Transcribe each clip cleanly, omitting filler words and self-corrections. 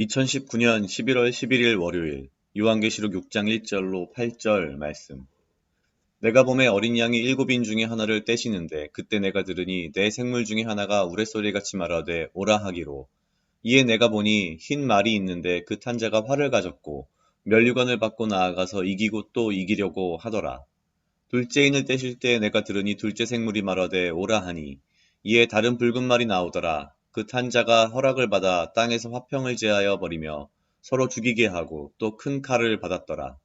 2019년 11월 11일 월요일 요한계시록 6장 1절로 8절 말씀. 내가 봄에 어린 양이 7인 중에 하나를 떼시는데 그때 내가 들으니 내 생물 중에 하나가 우레소리같이 말하되 오라 하기로. 이에 내가 보니 흰 말이 있는데 그 탄 자가 활을 가졌고 면류관을 받고 나아가서 이기고 또 이기려고 하더라. 둘째 인을 떼실 때 내가 들으니 둘째 생물이 말하되 오라 하니. 이에 다른 붉은 말이 나오더라. 그 탄 자가 허락을 받아 땅에서 화평을 제하여 버리며 서로 죽이게 하고 또 큰 칼을 받았더라.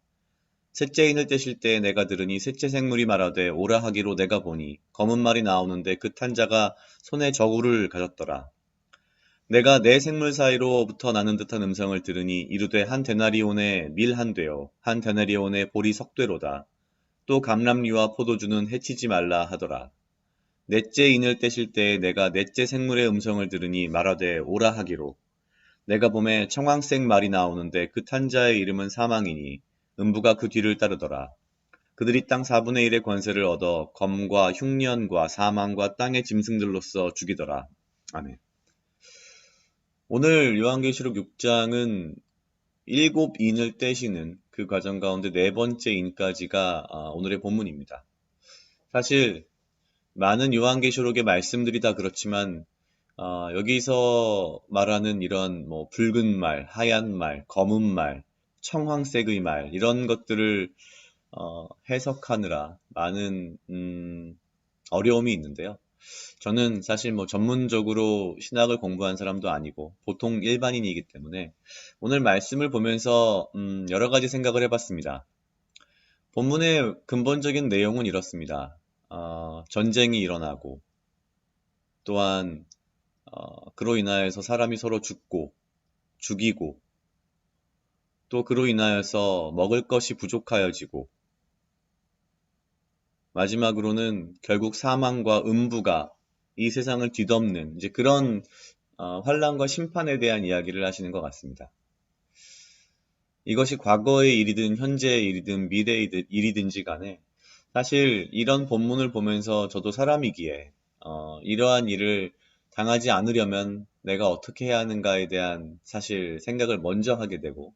셋째 인을 떼실 때 내가 들으니 셋째 생물이 말하되 오라 하기로. 내가 보니 검은 말이 나오는데 그 탄 자가 손에 저구를 가졌더라. 내가 네 생물 사이로부터 나는 듯한 음성을 들으니 이르되 한 데나리온의 밀 한 되요 한 데나리온의 보리 석 되로다. 또 감람류와 포도주는 해치지 말라 하더라. 넷째 인을 떼실 때에 내가 넷째 생물의 음성을 들으니 말하되 오라 하기로. 내가 봄에 청황색 말이 나오는데 그 탄자의 이름은 사망이니 음부가 그 뒤를 따르더라. 그들이 땅 4분의 1의 권세를 얻어 검과 흉년과 사망과 땅의 짐승들로서 죽이더라. 아멘. 오늘 요한계시록 6장은 7인을 떼시는 그 과정 가운데 네 번째 인까지가 오늘의 본문입니다. 사실 많은 요한계시록의 말씀들이 다 그렇지만 여기서 말하는 이런 붉은 말, 하얀 말, 검은 말, 청황색의 말 이런 것들을 해석하느라 많은 어려움이 있는데요. 저는 사실 전문적으로 신학을 공부한 사람도 아니고 보통 일반인이기 때문에 오늘 말씀을 보면서 여러 가지 생각을 해봤습니다. 본문의 근본적인 내용은 이렇습니다. 전쟁이 일어나고 또한 그로 인하여서 사람이 서로 죽고 죽이고 또 그로 인하여서 먹을 것이 부족하여지고 마지막으로는 결국 사망과 음부가 이 세상을 뒤덮는 이제 그런 환란과 심판에 대한 이야기를 하시는 것 같습니다. 이것이 과거의 일이든 현재의 일이든 미래의 일이든지 간에 사실 이런 본문을 보면서 저도 사람이기에 이러한 일을 당하지 않으려면 내가 어떻게 해야 하는가에 대한 사실 생각을 먼저 하게 되고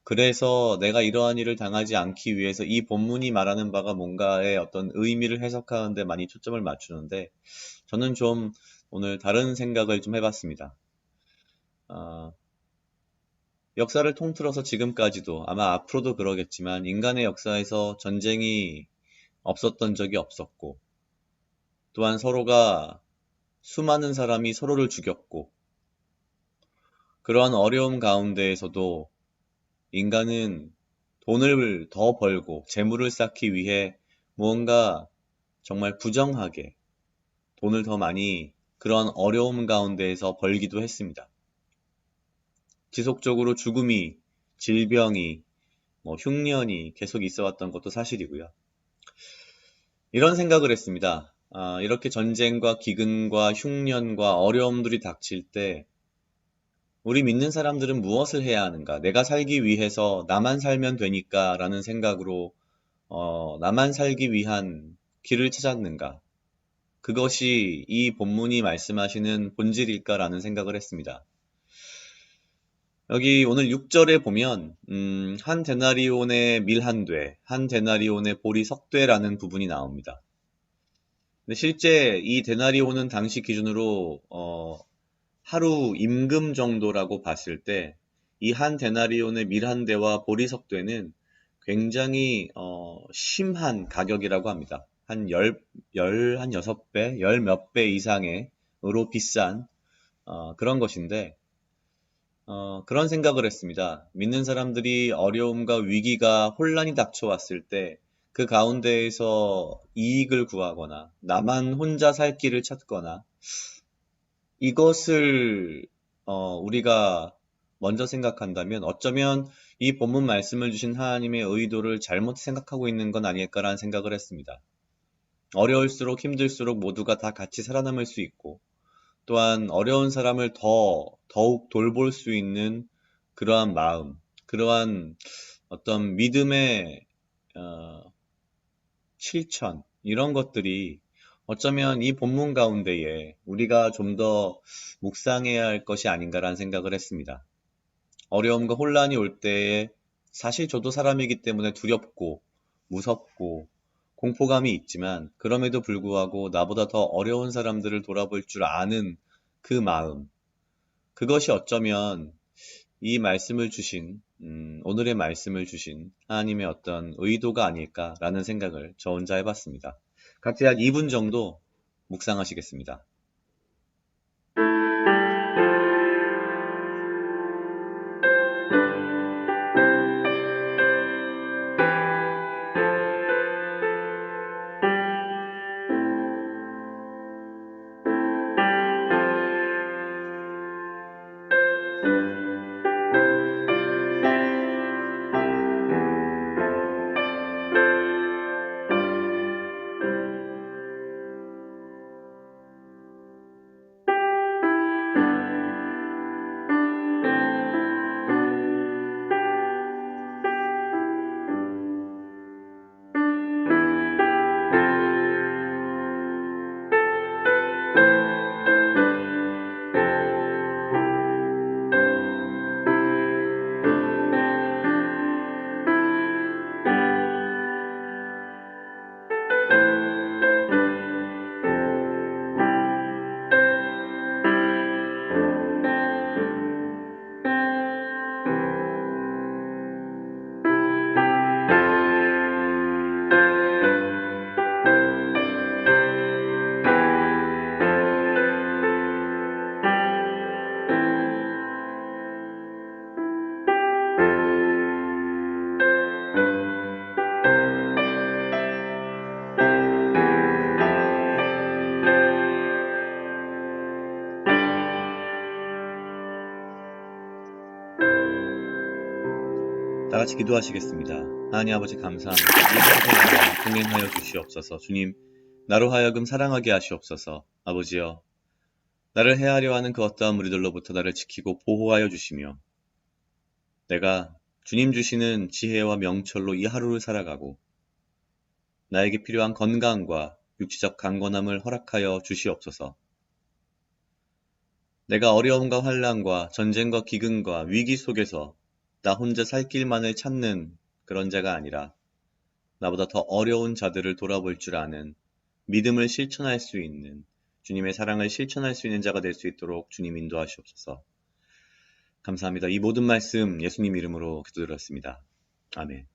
그래서 내가 이러한 일을 당하지 않기 위해서 이 본문이 말하는 바가 뭔가의 어떤 의미를 해석하는 데 많이 초점을 맞추는데 저는 좀 오늘 다른 생각을 좀 해봤습니다. 역사를 통틀어서 지금까지도 아마 앞으로도 그러겠지만 인간의 역사에서 전쟁이 없었던 적이 없었고 또한 서로가 수많은 사람이 서로를 죽였고 그러한 어려움 가운데에서도 인간은 돈을 더 벌고 재물을 쌓기 위해 무언가 정말 부정하게 돈을 더 많이 그런 어려움 가운데에서 벌기도 했습니다. 지속적으로 죽음이, 질병이, 흉년이 계속 있어 왔던 것도 사실이고요. 이런 생각을 했습니다. 이렇게 전쟁과 기근과 흉년과 어려움들이 닥칠 때 우리 믿는 사람들은 무엇을 해야 하는가? 내가 살기 위해서 나만 살면 되니까 라는 생각으로 나만 살기 위한 길을 찾았는가? 그것이 이 본문이 말씀하시는 본질일까라는 생각을 했습니다. 여기 오늘 6절에 보면 한 데나리온의 밀 한 돼, 한 데나리온의 보리 석 되라는 부분이 나옵니다. 근데 실제 이 데나리온은 당시 기준으로 하루 임금 정도라고 봤을 때 이 한 데나리온의 밀 한 대와 보리 석 되는 굉장히 심한 가격이라고 합니다. 한 6배, 열 몇 배 이상으로 비싼 그런 것인데 그런 생각을 했습니다. 믿는 사람들이 어려움과 위기가 혼란이 닥쳐왔을 때 그 가운데에서 이익을 구하거나 나만 혼자 살 길을 찾거나 이것을 우리가 먼저 생각한다면 어쩌면 이 본문 말씀을 주신 하나님의 의도를 잘못 생각하고 있는 건 아닐까라는 생각을 했습니다. 어려울수록 힘들수록 모두가 다 같이 살아남을 수 있고 또한 어려운 사람을 더욱 돌볼 수 있는 그러한 마음, 그러한 어떤 믿음의 실천, 이런 것들이 어쩌면 이 본문 가운데에 우리가 좀 더 묵상해야 할 것이 아닌가라는 생각을 했습니다. 어려움과 혼란이 올 때에 사실 저도 사람이기 때문에 두렵고 무섭고 공포감이 있지만 그럼에도 불구하고 나보다 더 어려운 사람들을 돌아볼 줄 아는 그 마음, 그것이 어쩌면 이 말씀을 주신, 오늘의 말씀을 주신 하나님의 어떤 의도가 아닐까라는 생각을 저 혼자 해봤습니다. 각자 약 2분 정도 묵상하시겠습니다. 다 같이 기도하시겠습니다. 하나님 아버지 감사합니다. 이 시간에 나와 동행하여 주시옵소서. 주님, 나로 하여금 사랑하게 하시옵소서. 아버지여, 나를 해하려 하는 그 어떠한 무리들로부터 나를 지키고 보호하여 주시며 내가 주님 주시는 지혜와 명철로 이 하루를 살아가고 나에게 필요한 건강과 육체적 강건함을 허락하여 주시옵소서. 내가 어려움과 환난과 전쟁과 기근과 위기 속에서 나 혼자 살 길만을 찾는 그런 자가 아니라 나보다 더 어려운 자들을 돌아볼 줄 아는 믿음을 실천할 수 있는 주님의 사랑을 실천할 수 있는 자가 될 수 있도록 주님 인도하시옵소서. 감사합니다. 이 모든 말씀 예수님 이름으로 기도드렸습니다. 아멘.